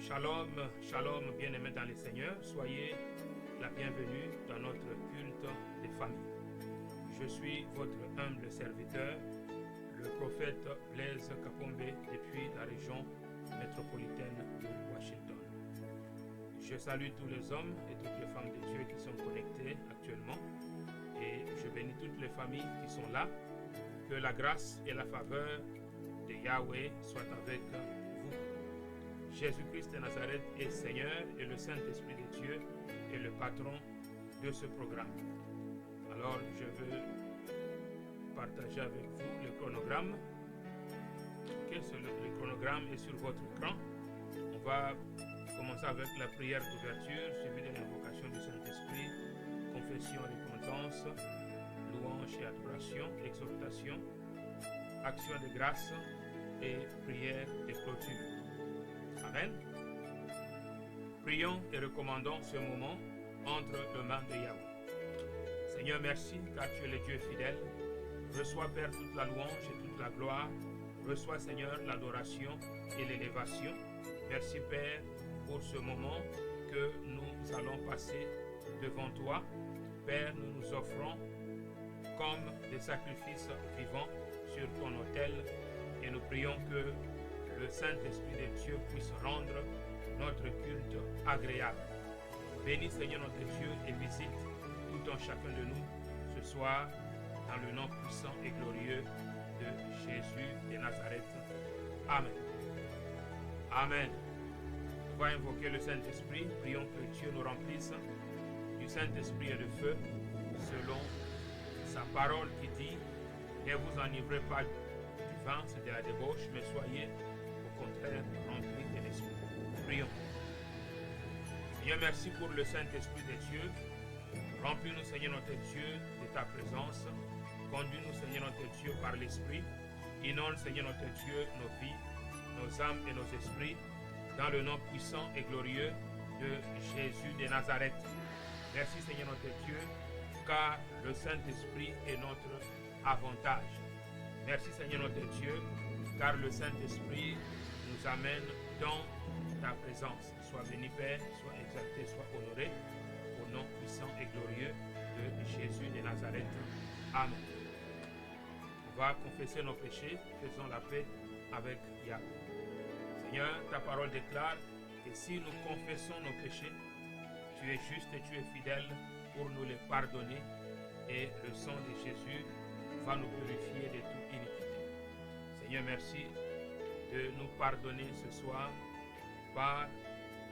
Shalom, shalom, bien-aimés dans le Seigneur, soyez la bienvenue dans notre culte des familles. Je suis votre humble serviteur, le prophète Blaise Kapombe, depuis la région métropolitaine de Washington. Je salue tous les hommes et toutes les femmes de Dieu qui sont connectés actuellement et je bénis toutes les familles qui sont là. Que la grâce et la faveur de Yahweh soient avec vous. Jésus-Christ de Nazareth est Seigneur et le Saint-Esprit de Dieu est le patron de ce programme. Alors, je veux partager avec vous le chronogramme. Le chronogramme est sur votre écran. On va commencer avec la prière d'ouverture, suivie de l'invocation du Saint-Esprit, confession et repentance, louange et adoration, exhortation, action de grâce et prière de clôture. Amen. Prions et recommandons ce moment entre les mains de Yahweh. Seigneur, merci car tu es le Dieu fidèle. Reçois, Père, toute la louange et toute la gloire. Reçois, Seigneur, l'adoration et l'élévation. Merci, Père, pour ce moment que nous allons passer devant toi. Père, nous nous offrons comme des sacrifices vivants sur ton autel et nous prions que le Saint-Esprit de Dieu puisse rendre notre culte agréable. Bénis, Seigneur notre Dieu, et visite tout un chacun de nous ce soir dans le nom puissant et glorieux de Jésus de Nazareth. Amen. Amen. On va invoquer le Saint-Esprit. Prions que Dieu nous remplisse du Saint-Esprit et de feu selon sa parole qui dit: ne vous enivrez pas du vin, c'est de la débauche, mais soyez au contraire remplis de l'Esprit. Prions. Seigneur, merci pour le Saint-Esprit de Dieu. Remplis-nous, Seigneur notre Dieu, de ta présence. Conduis-nous, Seigneur notre Dieu, par l'Esprit. Inonde, Seigneur notre Dieu, nos vies, nos âmes et nos esprits, dans le nom puissant et glorieux de Jésus de Nazareth. Merci, Seigneur notre Dieu, car le Saint-Esprit est notre avantage. Merci, Seigneur notre Dieu, car le Saint-Esprit nous amène dans ta présence. Sois béni, Père, sois exalté, sois honoré, au nom puissant et glorieux de Jésus de Nazareth. Amen. On va confesser nos péchés, faisons la paix avec Yahweh. Seigneur, ta parole déclare que si nous confessons nos péchés, tu es juste et tu es fidèle pour nous les pardonner et le sang de Jésus va nous purifier de toute iniquité. Seigneur, merci de nous pardonner ce soir par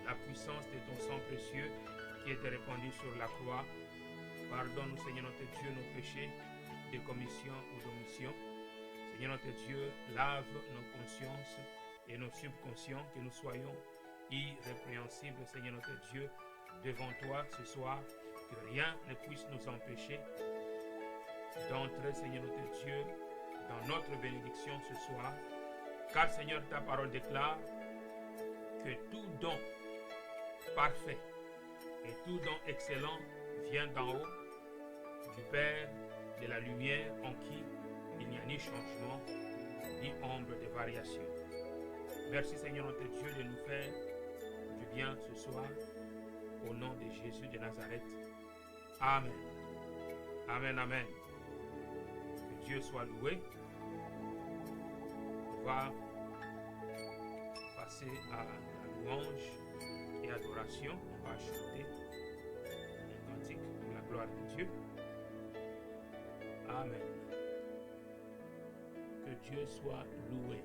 la puissance de ton sang précieux qui était répandu sur la croix. Pardonne-nous, Seigneur notre Dieu, nos péchés de commission ou d'omission. Seigneur notre Dieu, lave nos consciences et nos subconscients, que nous soyons irrépréhensibles, Seigneur notre Dieu, devant toi ce soir, que rien ne puisse nous empêcher d'entrer, Seigneur notre Dieu, dans notre bénédiction ce soir, car, Seigneur, ta parole déclare que tout don parfait et tout don excellent vient d'en haut, du Père de la lumière, en qui il n'y a ni changement, ni ombre de variation. Merci, Seigneur notre Dieu, de nous faire du bien ce soir, au nom de Jésus de Nazareth. Amen. Amen, amen. Que Dieu soit loué. On va passer à la louange et adoration. On va chanter un cantique pour la gloire de Dieu. Amen. Que Dieu soit loué.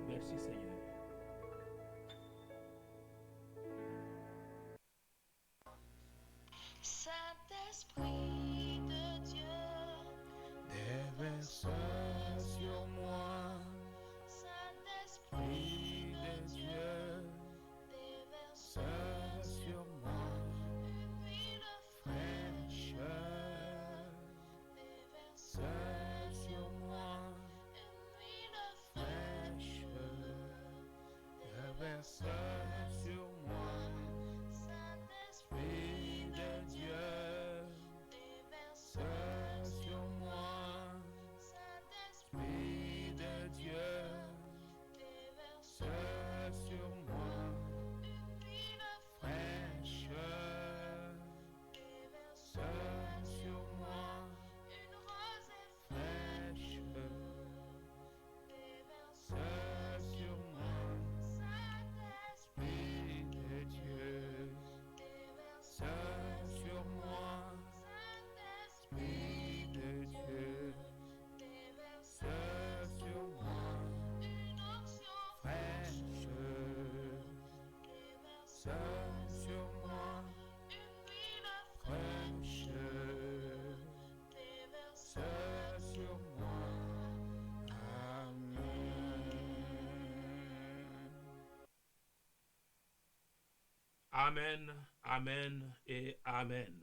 Merci, Seigneur. Saint-Esprit de Dieu, déverse sur moi. Saint-Esprit de Dieu, Déverse sur moi. une huile Fraîcheur. déverse Déverse sur moi. une huile Fraîcheur. Déverse sur moi. Saint-Esprit Esprit de Dieu. déverse Sur moi. Saint-Esprit Esprit de Dieu. déverse Amen, amen et amen.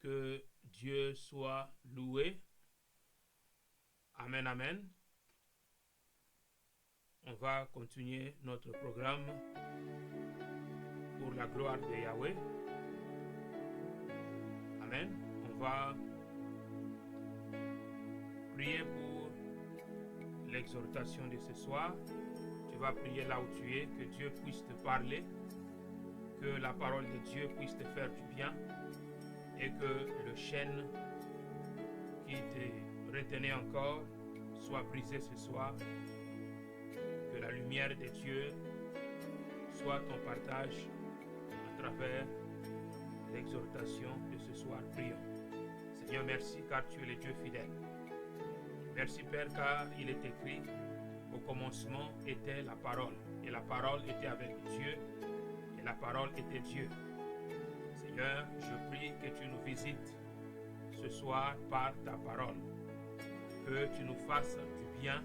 Que Dieu soit loué. Amen, amen. On va continuer notre programme pour la gloire de Yahweh. Amen. On va prier pour l'exhortation de ce soir. Tu vas prier là où tu es, que Dieu puisse te parler, que la parole de Dieu puisse te faire du bien et que le chêne qui te retenait encore soit brisé ce soir. Que la lumière de Dieu soit ton partage à travers l'exhortation de ce soir. Prions. Seigneur, merci car tu es le Dieu fidèle. Merci Père car il est écrit, au commencement était la parole, et la parole était avec Dieu, et la parole était Dieu. Seigneur, je prie que tu nous visites ce soir par ta parole, que tu nous fasses du bien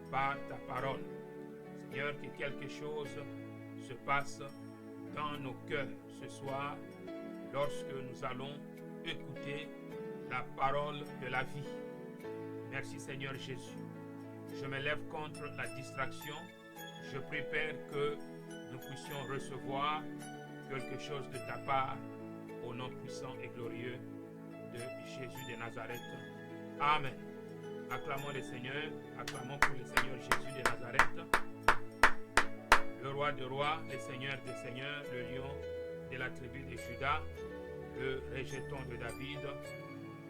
par ta parole. Seigneur, que quelque chose se passe dans nos cœurs ce soir lorsque nous allons écouter la parole de la vie. Merci Seigneur Jésus. Je me lève contre la distraction. Je prie Père que nous puissions recevoir quelque chose de ta part au nom puissant et glorieux de Jésus de Nazareth. Amen. Acclamons le Seigneur, acclamons pour le Seigneur Jésus de Nazareth, le roi des rois, le Seigneur des seigneurs, le lion de la tribu de Juda, le rejeton de David,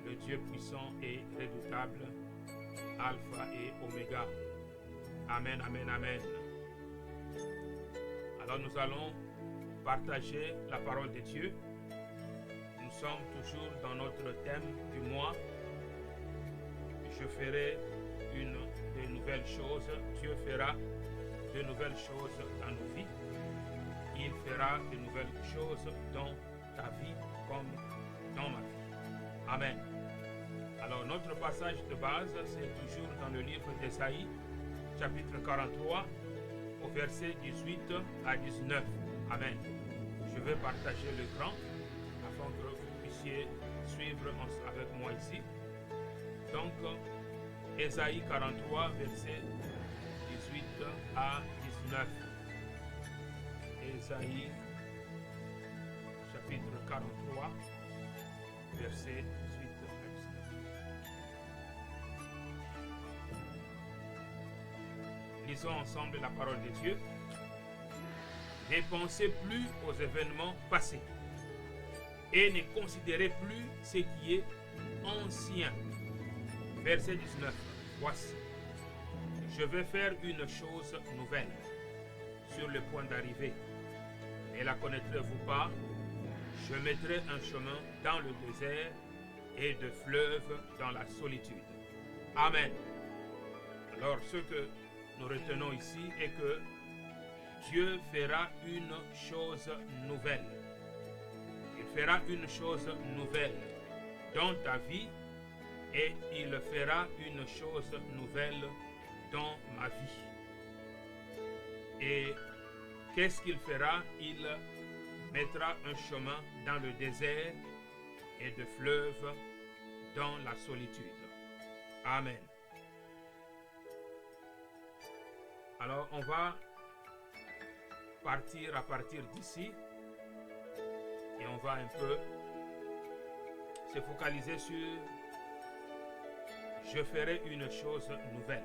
le Dieu puissant et redoutable, Alpha et Oméga. Amen, amen, amen. Alors nous allons partager la parole de Dieu. Nous sommes toujours dans notre thème du mois. Je ferai de nouvelles choses. Dieu fera de nouvelles choses dans nos vies. Il fera de nouvelles choses dans ta vie comme dans ma vie. Amen. Alors notre passage de base, c'est toujours dans le livre d'Ésaïe, chapitre 43, au verset 18 à 19. Amen. Je vais partager l'écran afin que vous puissiez suivre avec moi ici. Donc, Ésaïe 43, verset 18 à 19. Ésaïe, chapitre 43, verset 18 à 19. Lisons ensemble la parole de Dieu. Ne pensez plus aux événements passés et ne considérez plus ce qui est ancien. Verset 19. Voici, je vais faire une chose nouvelle sur le point d'arriver. Ne la connaîtrez-vous pas? Je mettrai un chemin dans le désert et de fleuves dans la solitude. Amen. Alors, ce que nous retenons ici est que Dieu fera une chose nouvelle. Il fera une chose nouvelle dans ta vie et il fera une chose nouvelle dans ma vie. Et qu'est-ce qu'il fera? Il mettra un chemin dans le désert et de fleuves dans la solitude. Amen. Alors on va partir à partir d'ici et on va un peu se focaliser sur je ferai une chose nouvelle.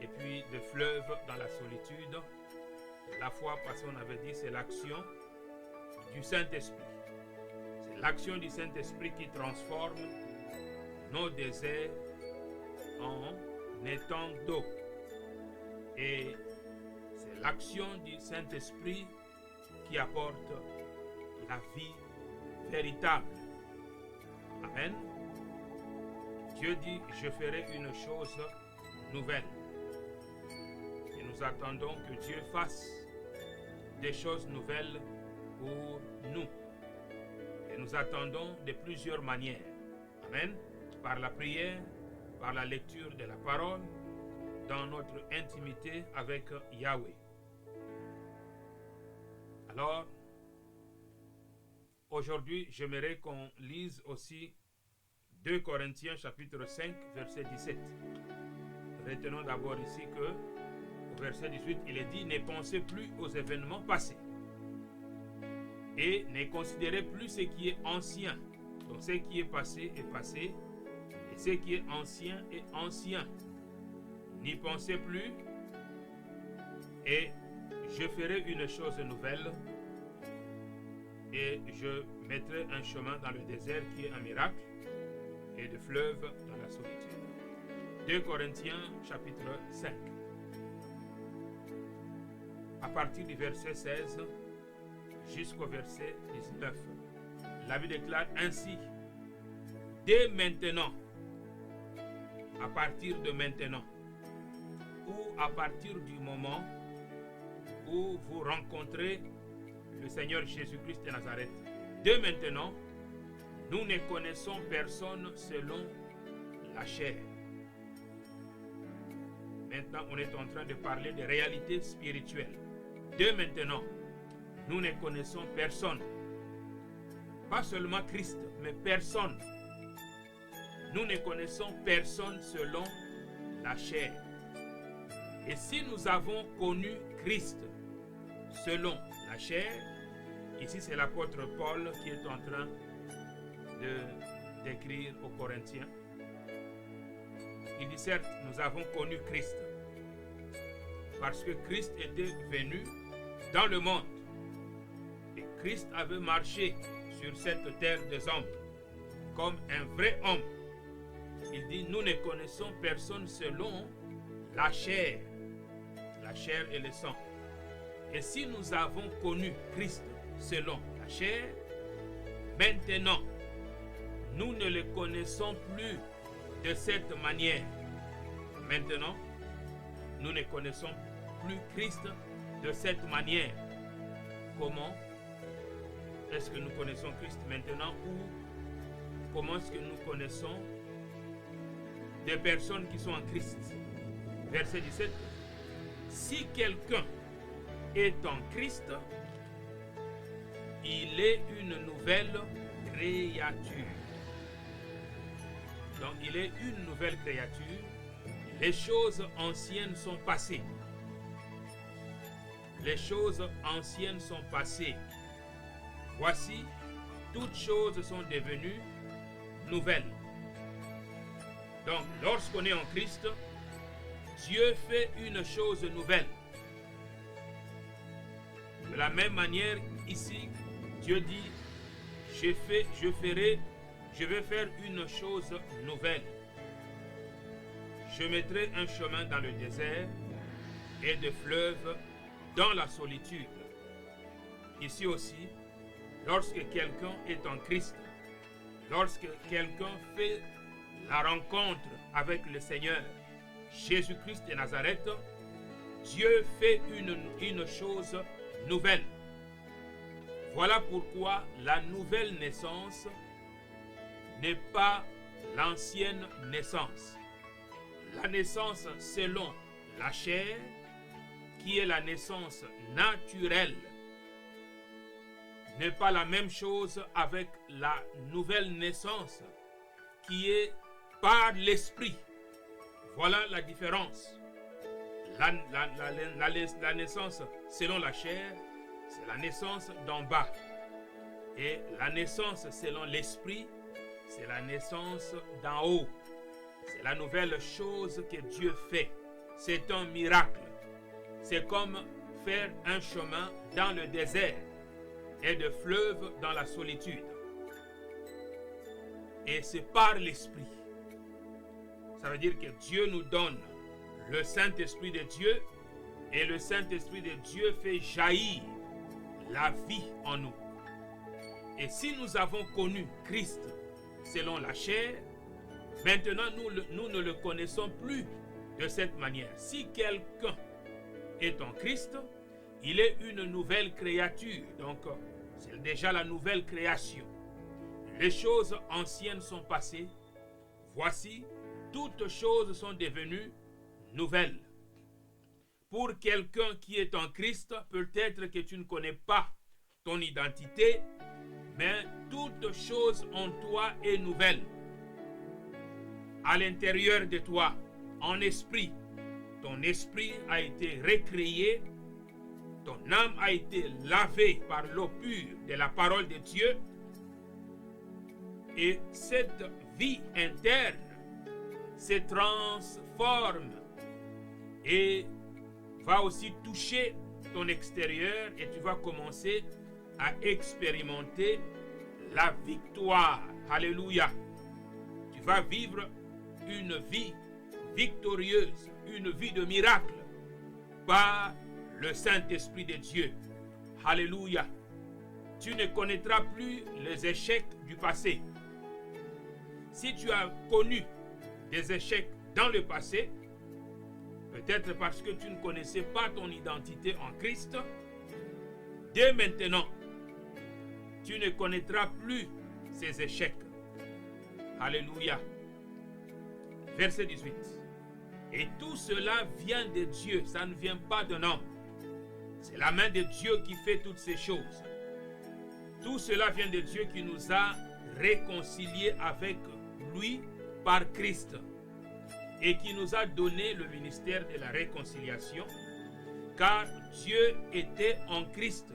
Et puis de fleuves dans la solitude. La fois passée on avait dit c'est l'action du Saint-Esprit. C'est l'action du Saint-Esprit qui transforme nos déserts en étangs d'eau. Et c'est l'action du Saint-Esprit qui apporte la vie véritable. Amen. Dieu dit, je ferai une chose nouvelle. Et nous attendons que Dieu fasse des choses nouvelles pour nous. Et nous attendons de plusieurs manières. Amen. Par la prière, par la lecture de la parole, dans notre intimité avec Yahweh. Alors, aujourd'hui, j'aimerais qu'on lise aussi 2 Corinthiens chapitre 5, verset 17. Retenons d'abord ici que, au verset 18, il est dit « Ne pensez plus aux événements passés et ne considérez plus ce qui est ancien. » Donc, ce qui est passé, et ce qui est ancien est ancien. N'y pensez plus, et je ferai une chose nouvelle, et je mettrai un chemin dans le désert qui est un miracle, et de fleuves dans la solitude. 2 Corinthiens chapitre 5. À partir du verset 16 jusqu'au verset 19. La Bible déclare ainsi: dès maintenant, à partir de maintenant, ou à partir du moment où vous rencontrez le Seigneur Jésus-Christ de Nazareth, dès maintenant, nous ne connaissons personne selon la chair. Maintenant, on est en train de parler de réalités spirituelles. Dès maintenant, nous ne connaissons personne. Pas seulement Christ, mais personne. Nous ne connaissons personne selon la chair. Et si nous avons connu Christ selon la chair, ici c'est l'apôtre Paul qui est en train d'écrire aux Corinthiens. Il dit certes, nous avons connu Christ parce que Christ était venu dans le monde et Christ avait marché sur cette terre des hommes comme un vrai homme. Il dit nous ne connaissons personne selon la chair et le sang. Et si nous avons connu Christ selon la chair, maintenant nous ne le connaissons plus de cette manière. Maintenant, nous ne connaissons plus Christ de cette manière. Comment est-ce que nous connaissons Christ maintenant, ou comment est-ce que nous connaissons des personnes qui sont en Christ? Verset 17. Si quelqu'un est en Christ, il est une nouvelle créature. Donc, il est une nouvelle créature. Les choses anciennes sont passées. Les choses anciennes sont passées. Voici, toutes choses sont devenues nouvelles. Donc, lorsqu'on est en Christ, Dieu fait une chose nouvelle. De la même manière, ici, Dieu dit, je vais faire une chose nouvelle. Je mettrai un chemin dans le désert et des fleuves dans la solitude. Ici aussi, lorsque quelqu'un est en Christ, lorsque quelqu'un fait la rencontre avec le Seigneur Jésus-Christ de Nazareth, Dieu fait une chose nouvelle. Voilà pourquoi la nouvelle naissance n'est pas l'ancienne naissance. La naissance selon la chair, qui est la naissance naturelle, n'est pas la même chose avec la nouvelle naissance qui est par l'esprit. Voilà la différence. La naissance selon la chair, c'est la naissance d'en bas. Et la naissance selon l'esprit, c'est la naissance d'en haut. C'est la nouvelle chose que Dieu fait. C'est un miracle. C'est comme faire un chemin dans le désert et de fleuves dans la solitude. Et c'est par l'esprit. Ça veut dire que Dieu nous donne le Saint-Esprit de Dieu, et le Saint-Esprit de Dieu fait jaillir la vie en nous. Et si nous avons connu Christ selon la chair, maintenant nous ne le connaissons plus de cette manière. Si quelqu'un est en Christ, il est une nouvelle créature. Donc, c'est déjà la nouvelle création. Les choses anciennes sont passées. Voici, toutes choses sont devenues nouvelles. Pour quelqu'un qui est en Christ, peut-être que tu ne connais pas ton identité, mais toute chose en toi est nouvelle. À l'intérieur de toi, en esprit, ton esprit a été recréé, ton âme a été lavée par l'eau pure de la parole de Dieu, et cette vie interne se transforme et va aussi toucher ton extérieur, et tu vas commencer à expérimenter la victoire. Alléluia. Tu vas vivre une vie victorieuse, une vie de miracle par le Saint-Esprit de Dieu. Alléluia. Tu ne connaîtras plus les échecs du passé. Si tu as connu des échecs dans le passé, peut-être parce que tu ne connaissais pas ton identité en Christ, dès maintenant, tu ne connaîtras plus ces échecs. Alléluia. Verset 18. Et tout cela vient de Dieu, ça ne vient pas d'un homme. C'est la main de Dieu qui fait toutes ces choses. Tout cela vient de Dieu qui nous a réconciliés avec lui par Christ et qui nous a donné le ministère de la réconciliation, car Dieu était en Christ,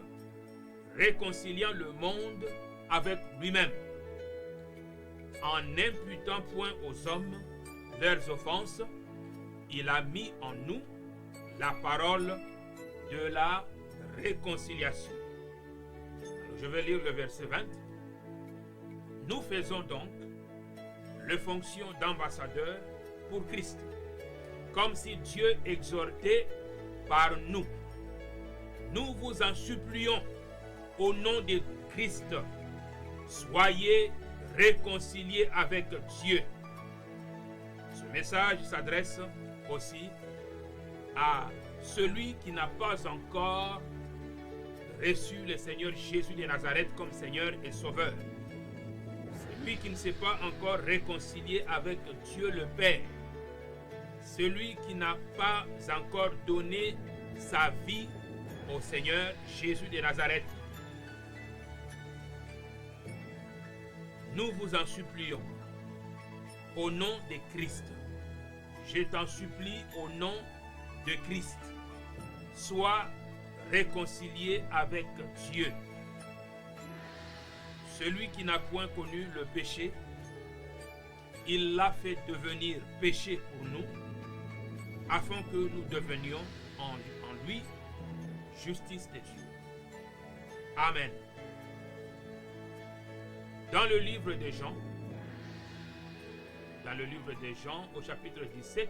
réconciliant le monde avec lui-même, en n'imputant point aux hommes leurs offenses. Il a mis en nous la parole de la réconciliation. Alors, je vais lire le verset 20. Nous faisons donc les fonctions d'ambassadeurs pour Christ, comme si Dieu exhortait par nous. Nous vous en supplions au nom de Christ, soyez réconciliés avec Dieu. Ce message s'adresse aussi à celui qui n'a pas encore reçu le Seigneur Jésus de Nazareth comme Seigneur et Sauveur. Celui qui ne s'est pas encore réconcilié avec Dieu le Père. Celui qui n'a pas encore donné sa vie au Seigneur Jésus de Nazareth. Nous vous en supplions au nom de Christ. Je t'en supplie au nom de Christ. Sois réconcilié avec Dieu. Celui qui n'a point connu le péché, il l'a fait devenir péché pour nous, afin que nous devenions en lui justice de Dieu. Amen. Dans le livre de Jean, au chapitre 17,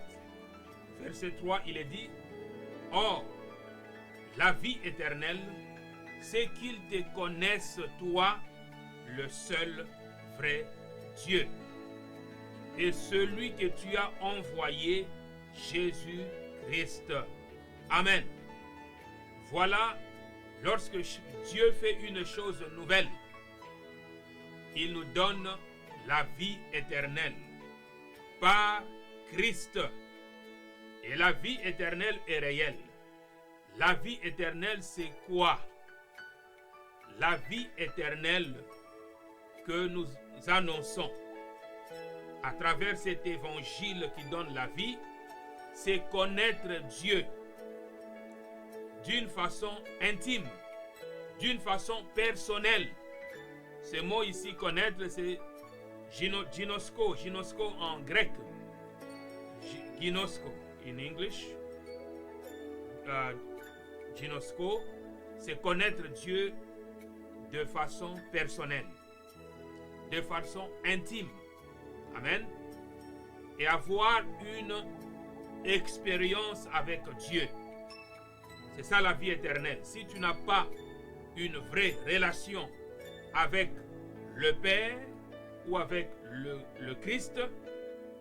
verset 3, il est dit: Or, la vie éternelle, c'est qu'ils te connaissent, toi, le seul vrai Dieu, et celui que tu as envoyé, Jésus-Christ. Amen. Voilà, lorsque Dieu fait une chose nouvelle, il nous donne la vie éternelle par Christ. Et la vie éternelle est réelle. La vie éternelle, c'est quoi? La vie éternelle que nous annonçons à travers cet évangile qui donne la vie, c'est connaître Dieu d'une façon intime, d'une façon personnelle. Ce mot ici, connaître, c'est ginosko en grec, ginosko in English. Ginosko, c'est connaître Dieu de façon personnelle, de façon intime. Amen. Et avoir une expérience avec Dieu. C'est ça la vie éternelle. Si tu n'as pas une vraie relation avec le Père ou avec le Christ,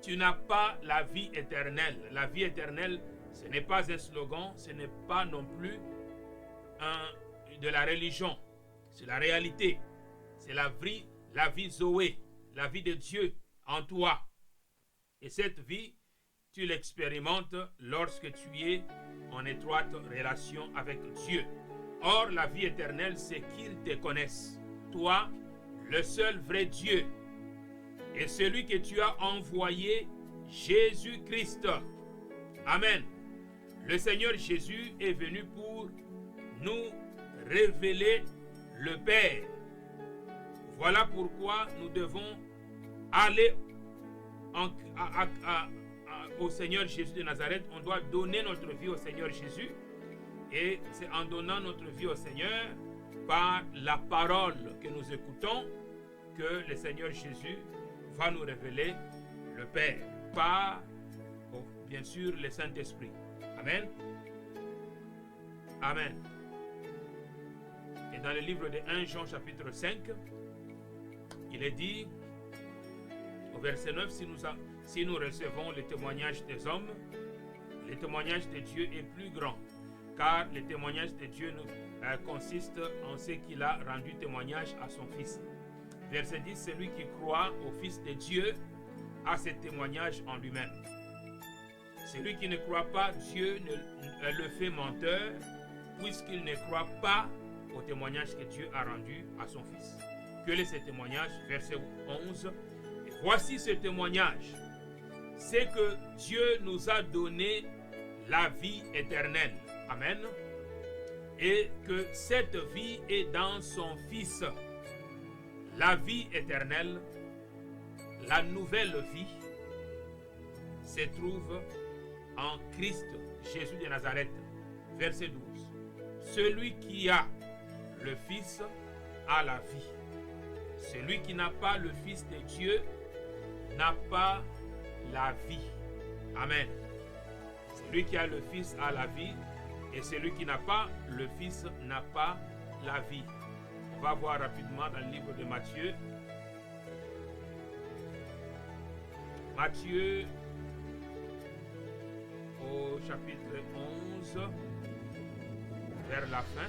tu n'as pas la vie éternelle. La vie éternelle, ce n'est pas un slogan, ce n'est pas non plus de la religion. C'est la réalité. C'est la vie Zoé, la vie de Dieu en toi. Et cette vie, tu l'expérimentes lorsque tu es en étroite relation avec Dieu. Or, la vie éternelle, c'est qu'ils te connaissent, toi, le seul vrai Dieu, et celui que tu as envoyé, Jésus-Christ. Amen. Le Seigneur Jésus est venu pour nous révéler le Père. Voilà pourquoi nous devons aller au Seigneur Jésus de Nazareth. On doit donner notre vie au Seigneur Jésus. Et c'est en donnant notre vie au Seigneur, par la parole que nous écoutons, que le Seigneur Jésus va nous révéler le Père. Par, bien sûr, le Saint-Esprit. Amen. Amen. Et dans le livre de 1 Jean chapitre 5, il est dit, au verset 9, si nous recevons le témoignage des hommes, le témoignage de Dieu est plus grand. Car le témoignage de Dieu consiste en ce qu'il a rendu témoignage à son Fils. Verset 10, celui qui croit au Fils de Dieu a ce témoignage en lui-même. Celui qui ne croit pas Dieu le fait menteur, puisqu'il ne croit pas au témoignage que Dieu a rendu à son Fils. Quel est ce témoignage? Verset 11. Et voici ce témoignage, c'est que Dieu nous a donné la vie éternelle. Amen. Et que cette vie est dans son Fils. La vie éternelle, la nouvelle vie, se trouve en Christ, Jésus de Nazareth. Verset 12. Celui qui a le Fils a la vie. Celui qui n'a pas le Fils de Dieu n'a pas la vie. Amen. Celui qui a le Fils a la vie. Et celui qui n'a pas le Fils n'a pas la vie. On va voir rapidement dans le livre de Matthieu. Matthieu au chapitre 11, vers la fin.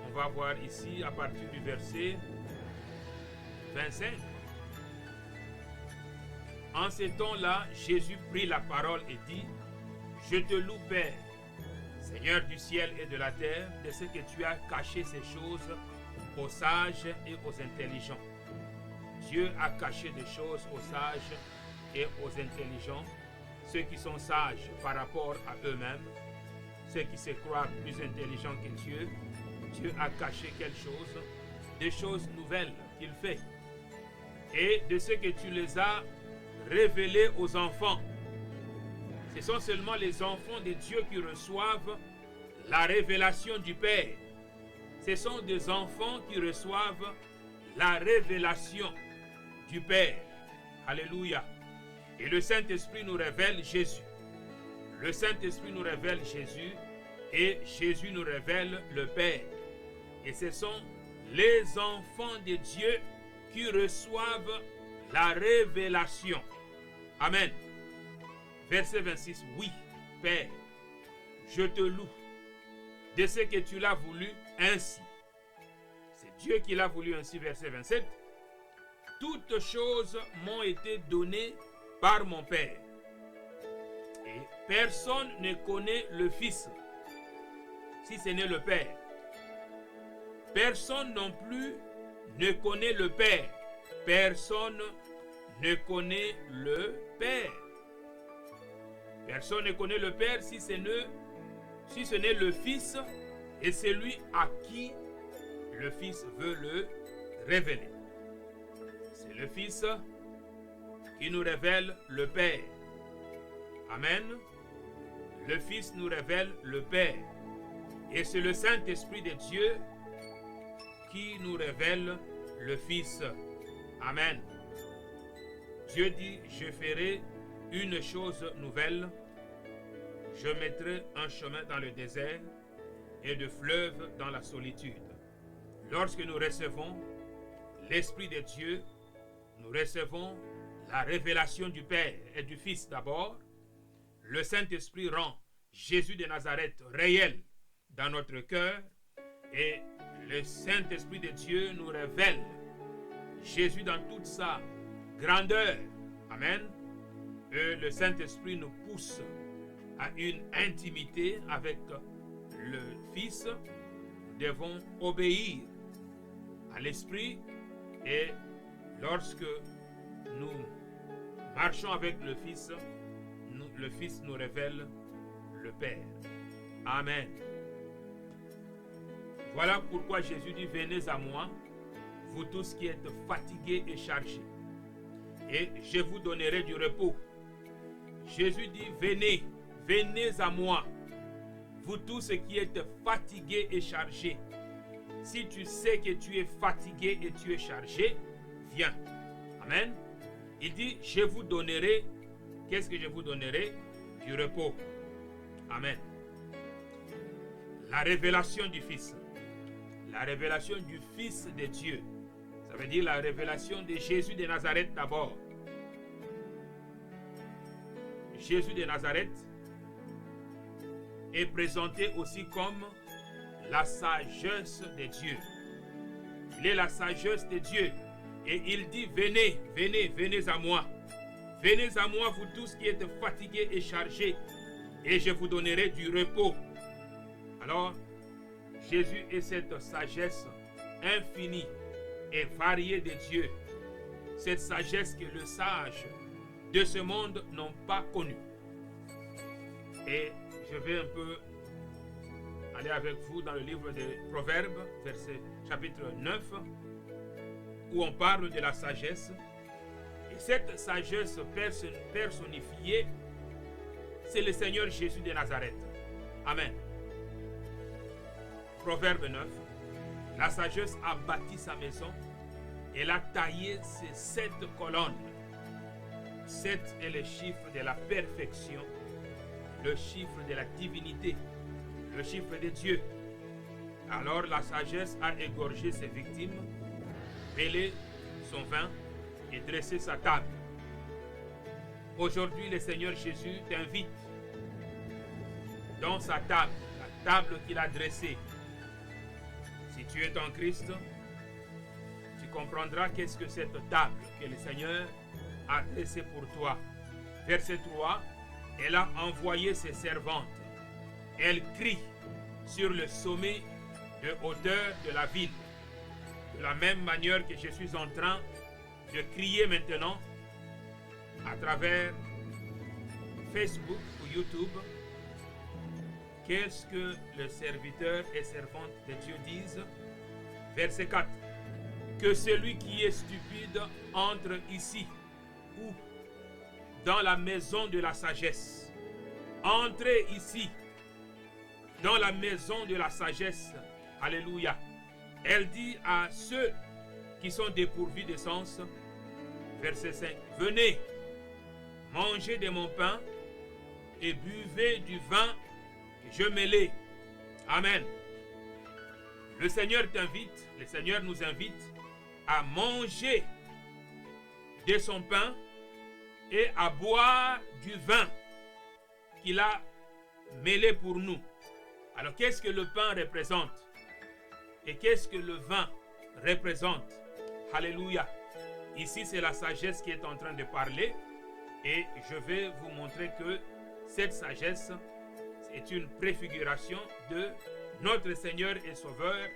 On va voir ici à partir du verset 25. En ces temps-là, Jésus prit la parole et dit, « Je te loue, Père, Seigneur du ciel et de la terre, de ce que tu as caché ces choses aux sages et aux intelligents. Dieu a caché des choses aux sages et aux intelligents, ceux qui sont sages par rapport à eux-mêmes, ceux qui se croient plus intelligents que Dieu. Dieu a caché quelque chose, des choses nouvelles qu'il fait, et de ce que tu les as révélé aux enfants. Ce sont seulement les enfants de Dieu qui reçoivent la révélation du Père. Ce sont des enfants qui reçoivent la révélation du Père. Alléluia. Et le Saint-Esprit nous révèle Jésus. Le Saint-Esprit nous révèle Jésus et Jésus nous révèle le Père. Et ce sont les enfants de Dieu qui reçoivent la révélation. Amen. Verset 26. Oui, Père, je te loue de ce que tu l'as voulu ainsi. C'est Dieu qui l'a voulu ainsi. Verset 27. Toutes choses m'ont été données par mon Père. Et personne ne connaît le Fils, si ce n'est le Père. Personne non plus ne connaît le Père. Personne ne connaît le Père. Personne ne connaît le Père si ce n'est le Fils et celui à qui le Fils veut le révéler. C'est le Fils qui nous révèle le Père. Amen. Le Fils nous révèle le Père. Et c'est le Saint-Esprit de Dieu qui nous révèle le Fils. Amen. Dieu dit, je ferai une chose nouvelle. Je mettrai un chemin dans le désert et de fleuves dans la solitude. Lorsque nous recevons l'Esprit de Dieu, nous recevons la révélation du Père et du Fils d'abord. Le Saint-Esprit rend Jésus de Nazareth réel dans notre cœur et le Saint-Esprit de Dieu nous révèle Jésus dans toute sa grandeur. Amen. Et le Saint-Esprit nous pousse à une intimité avec le Fils. Nous devons obéir à l'Esprit, et lorsque nous marchons avec le Fils nous révèle le Père. Amen. Voilà pourquoi Jésus dit: venez à moi, vous tous qui êtes fatigués et chargés, et je vous donnerai du repos. Jésus dit: venez, venez à moi, vous tous qui êtes fatigués et chargés. Si tu sais que tu es fatigué et tu es chargé, viens. Amen. Il dit: je vous donnerai. Qu'est-ce que je vous donnerai? Du repos. Amen. La révélation du Fils. La révélation du Fils de Dieu. Ça veut dire la révélation de Jésus de Nazareth d'abord. Jésus de Nazareth est présenté aussi comme la sagesse de Dieu. Il est la sagesse de Dieu. Et il dit: venez, venez, venez à moi. Venez à moi, vous tous qui êtes fatigués et chargés, et je vous donnerai du repos. Alors, Jésus est cette sagesse infinie et variée de Dieu. Cette sagesse que les sages de ce monde n'ont pas connue. Et je vais un peu aller avec vous dans le livre des Proverbes, chapitre 9, où on parle de la sagesse. Et cette sagesse personnifiée, c'est le Seigneur Jésus de Nazareth. Amen. Proverbe 9. La sagesse a bâti sa maison. Elle a taillé ses 7 colonnes. 7 est le chiffre de la perfection, le chiffre de la divinité, le chiffre de Dieu. Alors la sagesse a égorgé ses victimes, mêlé son vin et dressé sa table. Aujourd'hui, le Seigneur Jésus t'invite dans sa table, la table qu'il a dressée. Si tu es en Christ, tu comprendras qu'est-ce que cette table que le Seigneur a dressée pour toi. Verset 3, elle a envoyé ses servantes. Elle crie sur le sommet de hauteur de la ville. De la même manière que je suis en train de crier maintenant à travers Facebook ou YouTube, qu'est-ce que le serviteur et servante de Dieu disent? Verset 4. Que celui qui est stupide entre ici ou dans la maison de la sagesse. Entrez ici dans la maison de la sagesse. Alléluia. Elle dit à ceux qui sont dépourvus de sens, verset 5, venez, mangez de mon pain et buvez du vin que je mêlais. Amen. Le Seigneur t'invite, le Seigneur nous invite à manger de son pain et à boire du vin qu'il a mêlé pour nous. Alors qu'est-ce que le pain représente? Et qu'est-ce que le vin représente? Alléluia. Ici, c'est la sagesse qui est en train de parler. Et je vais vous montrer que cette sagesse est une préfiguration de notre Seigneur et Sauveur,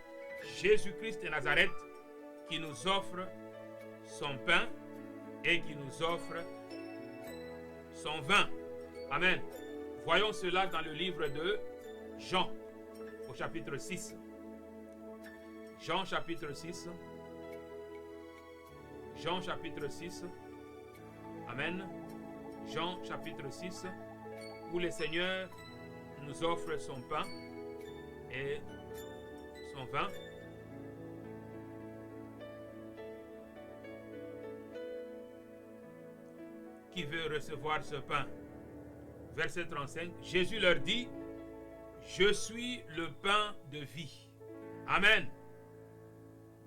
Jésus-Christ de Nazareth, qui nous offre son pain et qui nous offre son vin. Amen. Voyons cela dans le livre de Jean, au chapitre 6. Jean chapitre 6. Jean chapitre 6. Amen. Jean chapitre 6, où le Seigneur nous offre son pain et son vin. Qui veut recevoir ce pain? Verset 35. Jésus leur dit: je suis le pain de vie. Amen.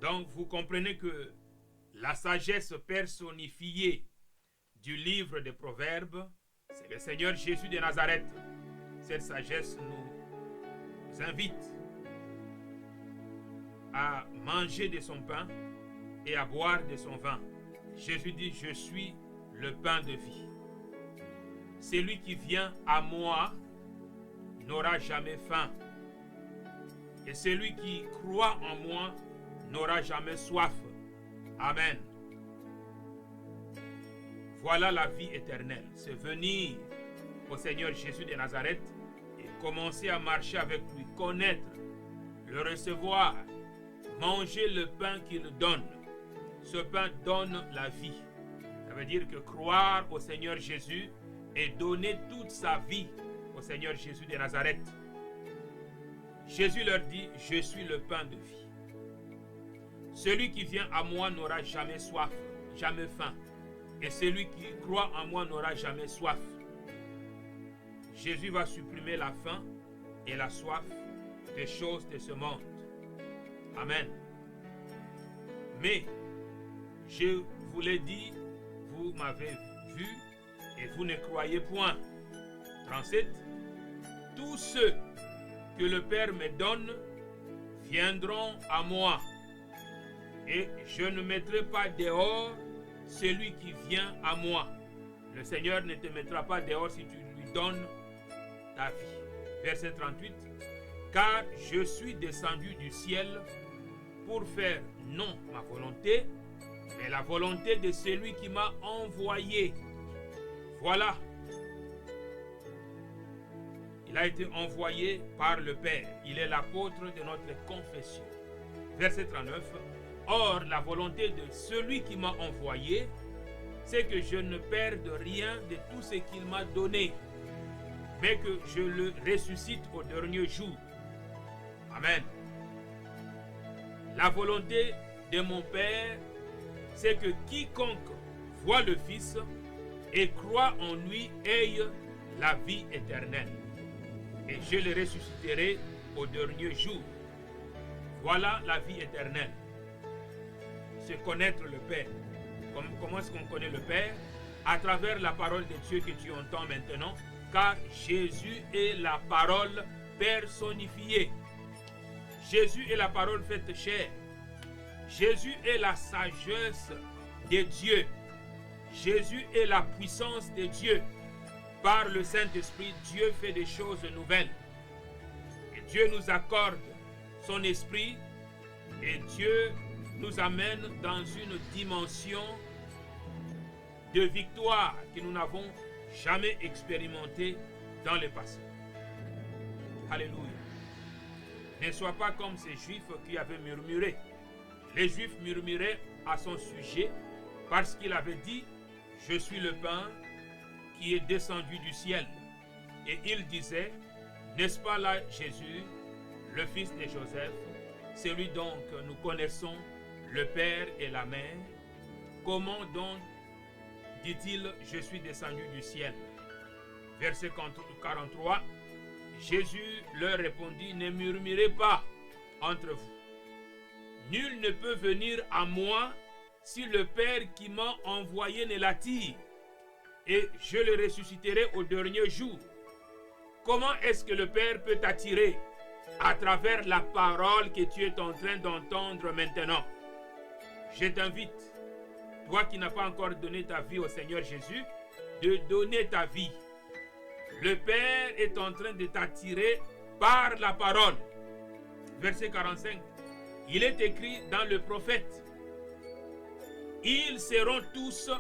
Donc vous comprenez que la sagesse personnifiée du livre des Proverbes, c'est le Seigneur Jésus de Nazareth. Cette sagesse nous invite à manger de son pain et à boire de son vin. Jésus dit: je suis le pain de vie. celui qui vient à moi n'aura jamais faim. Et celui qui croit en moi n'aura jamais soif. Amen. Voilà la vie éternelle. C'est venir au Seigneur Jésus de Nazareth et commencer à marcher avec lui, connaître, le recevoir, manger le pain qu'il donne. Ce pain donne la vie. Ça veut dire que croire au Seigneur Jésus et donner toute sa vie au Seigneur Jésus de Nazareth. Jésus leur dit, je suis le pain de vie. Celui qui vient à moi n'aura jamais soif, jamais faim. Et celui qui croit en moi n'aura jamais soif. Jésus va supprimer la faim et la soif des choses de ce monde. Amen. Mais, je vous l'ai dit, vous m'avez vu et vous ne croyez point. 37. Tous ceux que le Père me donne viendront à moi. Et je ne mettrai pas dehors celui qui vient à moi. Le Seigneur ne te mettra pas dehors si tu lui donnes ta vie. Verset 38. Car je suis descendu du ciel pour faire non ma volonté, mais la volonté de celui qui m'a envoyé. Voilà. Il a été envoyé par le Père. Il est l'apôtre de notre confession. Verset 39. Or, la volonté de celui qui m'a envoyé, c'est que je ne perde rien de tout ce qu'il m'a donné, mais que je le ressuscite au dernier jour. Amen. La volonté de mon Père, c'est que quiconque voit le Fils et croit en lui ait la vie éternelle. Et je le ressusciterai au dernier jour. Voilà la vie éternelle. C'est connaître le Père. Comment est-ce qu'on connaît le Père? À travers la parole de Dieu que tu entends maintenant, car Jésus est la parole personnifiée. Jésus est la parole faite chair. Jésus est la sagesse de Dieu. Jésus est la puissance de Dieu. Par le Saint-Esprit, Dieu fait des choses nouvelles. Et Dieu nous accorde son esprit et Dieu nous amène dans une dimension de victoire que nous n'avons jamais expérimentée dans le passé. Alléluia. Ne sois pas comme ces Juifs qui avaient murmuré. Les Juifs murmuraient à son sujet parce qu'il avait dit « Je suis le pain qui est descendu du ciel ». Et il disait « N'est-ce pas là Jésus, le fils de Joseph, celui dont nous connaissons le Père et la Mère? Comment donc dit-il « Je suis descendu du ciel » Verset 43. Jésus leur répondit, ne murmurez pas entre vous. Nul ne peut venir à moi si le Père qui m'a envoyé ne l'attire, et je le ressusciterai au dernier jour. Comment est-ce que le Père peut t'attirer? À travers la parole que tu es en train d'entendre maintenant. Je t'invite, toi qui n'as pas encore donné ta vie au Seigneur Jésus, de donner ta vie. Le Père est en train de t'attirer par la parole. Verset 45. Il est écrit dans le prophète. Ils seront tous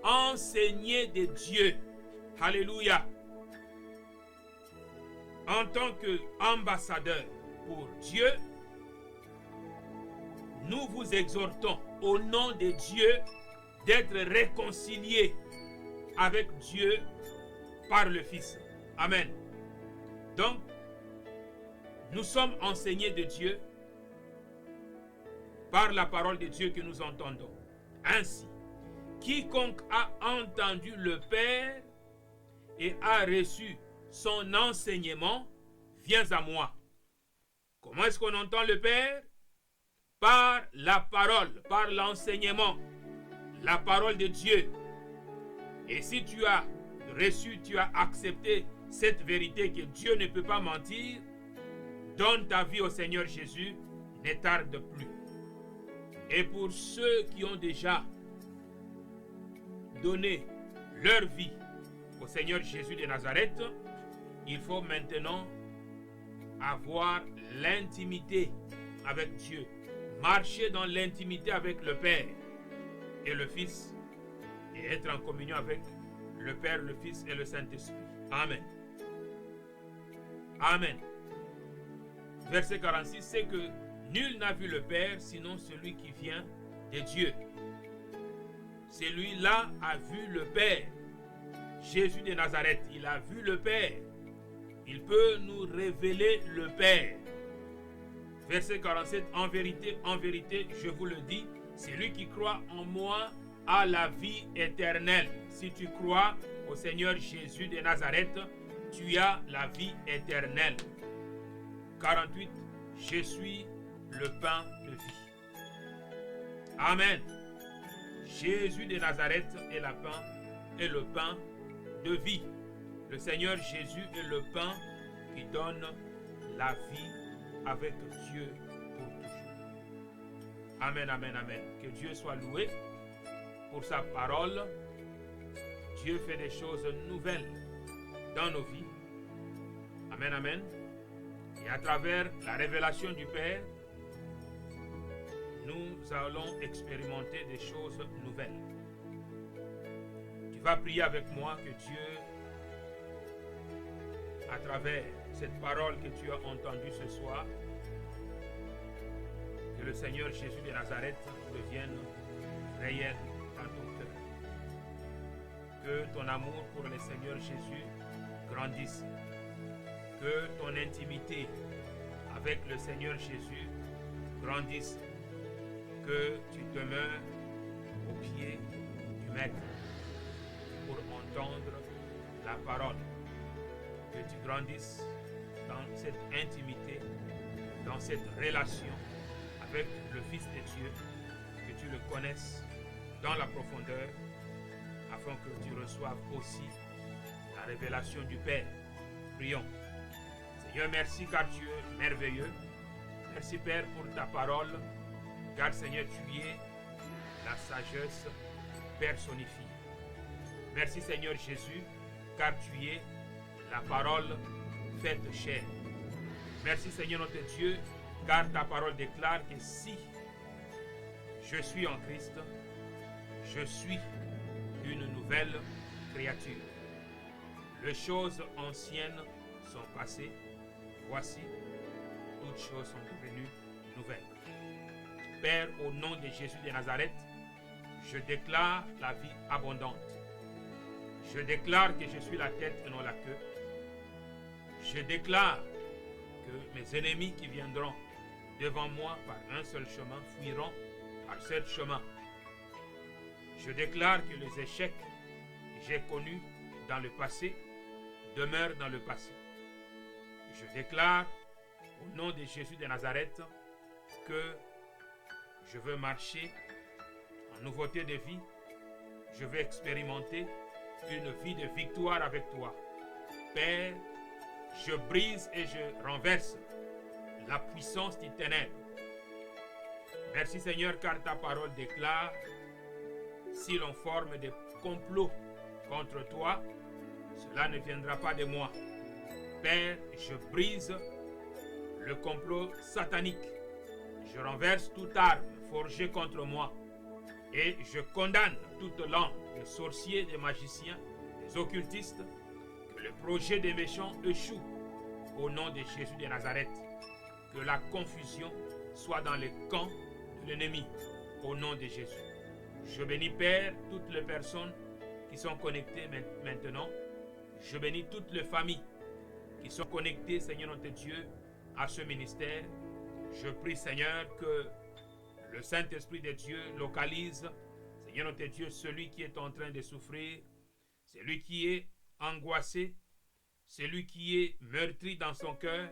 enseignés de Dieu. Alléluia. En tant qu'ambassadeurs pour Dieu, nous vous exhortons au nom de Dieu d'être réconciliés avec Dieu par le Fils. Amen. Donc, nous sommes enseignés de Dieu par la parole de Dieu que nous entendons. Ainsi, quiconque a entendu le Père et a reçu son enseignement, vient à moi. Comment est-ce qu'on entend le Père? Par la parole, par l'enseignement, la parole de Dieu. Et si tu as reçu, tu as accepté cette vérité que Dieu ne peut pas mentir, donne ta vie au Seigneur Jésus, ne tarde plus. Et pour ceux qui ont déjà donné leur vie au Seigneur Jésus de Nazareth, il faut maintenant avoir l'intimité avec Dieu. Marcher dans l'intimité avec le Père et le Fils et être en communion avec le Père, le Fils et le Saint-Esprit. Amen. Amen. Verset 46, c'est que nul n'a vu le Père sinon celui qui vient de Dieu. Celui-là a vu le Père. Jésus de Nazareth, il a vu le Père. Il peut nous révéler le Père. Verset 47, en vérité, je vous le dis, celui qui croit en moi a la vie éternelle. Si tu crois au Seigneur Jésus de Nazareth, tu as la vie éternelle. 48, je suis le pain de vie. Amen. Jésus de Nazareth est le pain de vie. Le Seigneur Jésus est le pain qui donne la vie avec Dieu pour toujours. Amen, amen, amen. Que Dieu soit loué pour sa parole. Dieu fait des choses nouvelles dans nos vies. Amen, amen. Et à travers la révélation du Père, nous allons expérimenter des choses nouvelles. Tu vas prier avec moi que Dieu, à travers cette parole que tu as entendue ce soir, que le Seigneur Jésus de Nazareth devienne réel dans ton cœur. Que ton amour pour le Seigneur Jésus grandisse. Que ton intimité avec le Seigneur Jésus grandisse. Que tu demeures au pied du Maître pour entendre la parole. Que tu grandisses dans cette intimité, dans cette relation avec le Fils de Dieu, que tu le connaisses dans la profondeur, afin que tu reçoives aussi la révélation du Père. Prions. Seigneur, merci car tu es merveilleux. Merci Père pour ta parole, car Seigneur, tu es la sagesse personnifiée. Merci Seigneur Jésus, car tu es la parole faite chair. Merci Seigneur notre Dieu, car ta parole déclare que si je suis en Christ, je suis une nouvelle créature. Les choses anciennes sont passées, voici, toutes choses sont devenues nouvelles. Père, au nom de Jésus de Nazareth, je déclare la vie abondante. Je déclare que je suis la tête et non la queue. Je déclare que mes ennemis qui viendront devant moi par un seul chemin fuiront par ce chemin. Je déclare que les échecs que j'ai connus dans le passé demeurent dans le passé. Je déclare au nom de Jésus de Nazareth que je veux marcher en nouveauté de vie. Je veux expérimenter une vie de victoire avec toi. Père, je brise et je renverse la puissance des ténèbres. Merci Seigneur, car ta parole déclare, si l'on forme des complots contre toi, cela ne viendra pas de moi. Père, je brise le complot satanique. Je renverse toute arme forgée contre moi. Et je condamne toute langue des sorciers, des magiciens, des occultistes, que le projet des méchants échoue au nom de Jésus de Nazareth. Que la confusion soit dans les camps de l'ennemi au nom de Jésus. Je bénis Père toutes les personnes qui sont connectées maintenant. Je bénis toutes les familles qui sont connectées, Seigneur notre Dieu, à ce ministère. Je prie Seigneur que le Saint-Esprit de Dieu localise, Seigneur notre Dieu, celui qui est en train de souffrir, celui qui est angoissé, celui qui est meurtri dans son cœur,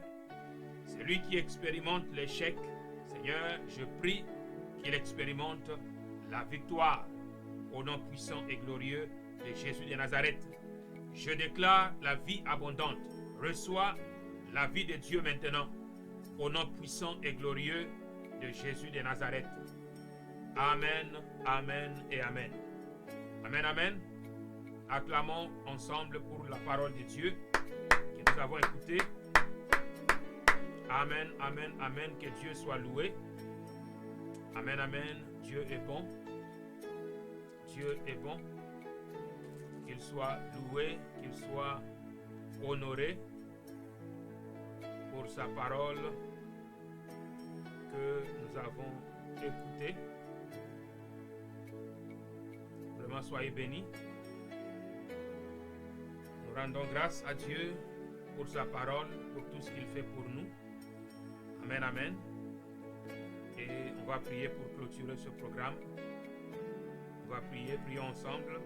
celui qui expérimente l'échec. Seigneur, je prie qu'il expérimente la victoire au nom puissant et glorieux de Jésus de Nazareth. Je déclare la vie abondante. Reçois la vie de Dieu maintenant au nom puissant et glorieux de Jésus de Nazareth. Amen, amen et amen. Amen, amen. Acclamons ensemble pour la parole de Dieu que nous avons écoutée. Amen, amen, amen. Que Dieu soit loué. Amen, amen. Dieu est bon. Dieu est bon. Qu'il soit loué, qu'il soit honoré pour sa parole que nous avons écoutée. Vraiment, soyez bénis. Nous rendons grâce à Dieu pour sa parole, pour tout ce qu'il fait pour nous. Amen, amen. Et on va prier pour clôturer ce programme. On va prier, prions ensemble.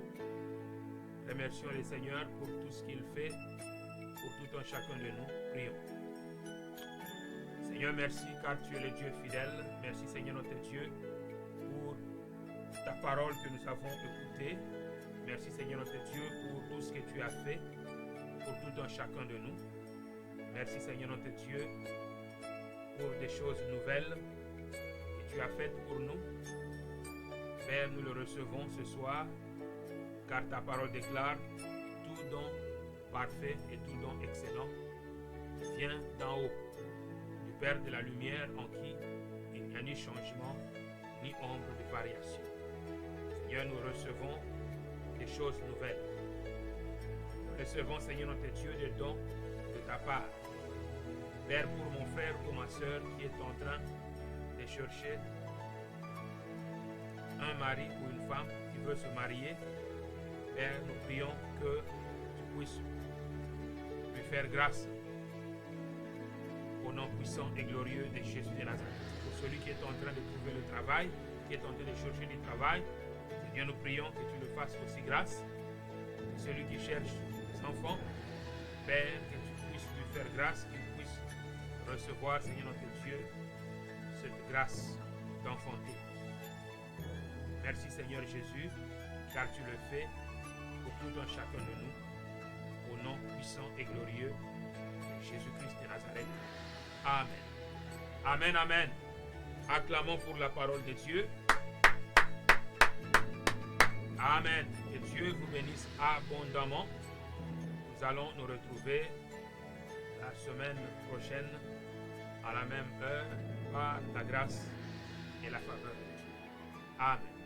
Remercions le Seigneur pour tout ce qu'il fait, pour tout un chacun de nous. Prions. Seigneur, merci car tu es le Dieu fidèle. Merci Seigneur notre Dieu pour ta parole que nous avons écoutée. Merci Seigneur notre Dieu pour tout ce que tu as fait pour tout un chacun de nous. Merci Seigneur notre Dieu pour des choses nouvelles que tu as faites pour nous. Père, nous le recevons ce soir car ta parole déclare tout don parfait et tout don excellent vient d'en haut, du Père de la lumière en qui il n'y a ni changement ni ombre de variation. Seigneur, nous recevons des choses nouvelles. Nous recevons, Seigneur notre Dieu, des dons de ta part. Père, pour mon frère ou ma soeur qui est en train de chercher un mari ou une femme qui veut se marier, Père, nous prions que tu puisses lui faire grâce au nom puissant et glorieux de Jésus de Nazareth. Pour celui qui est en train de trouver le travail, qui est en train de chercher du travail, Seigneur, nous prions que tu le fasses aussi grâce. Et celui qui cherche des enfants, Père, que tu puisses lui faire grâce, qu'il puisse recevoir, Seigneur notre Dieu, cette grâce d'enfanter. Merci Seigneur Jésus, car tu le fais pour tout un chacun de nous, au nom puissant et glorieux de Jésus-Christ de Nazareth. Amen. Amen, amen. Acclamons pour la parole de Dieu. Amen. Que Dieu vous bénisse abondamment. Nous allons nous retrouver la semaine prochaine à la même heure par la grâce et la faveur de Dieu. Amen.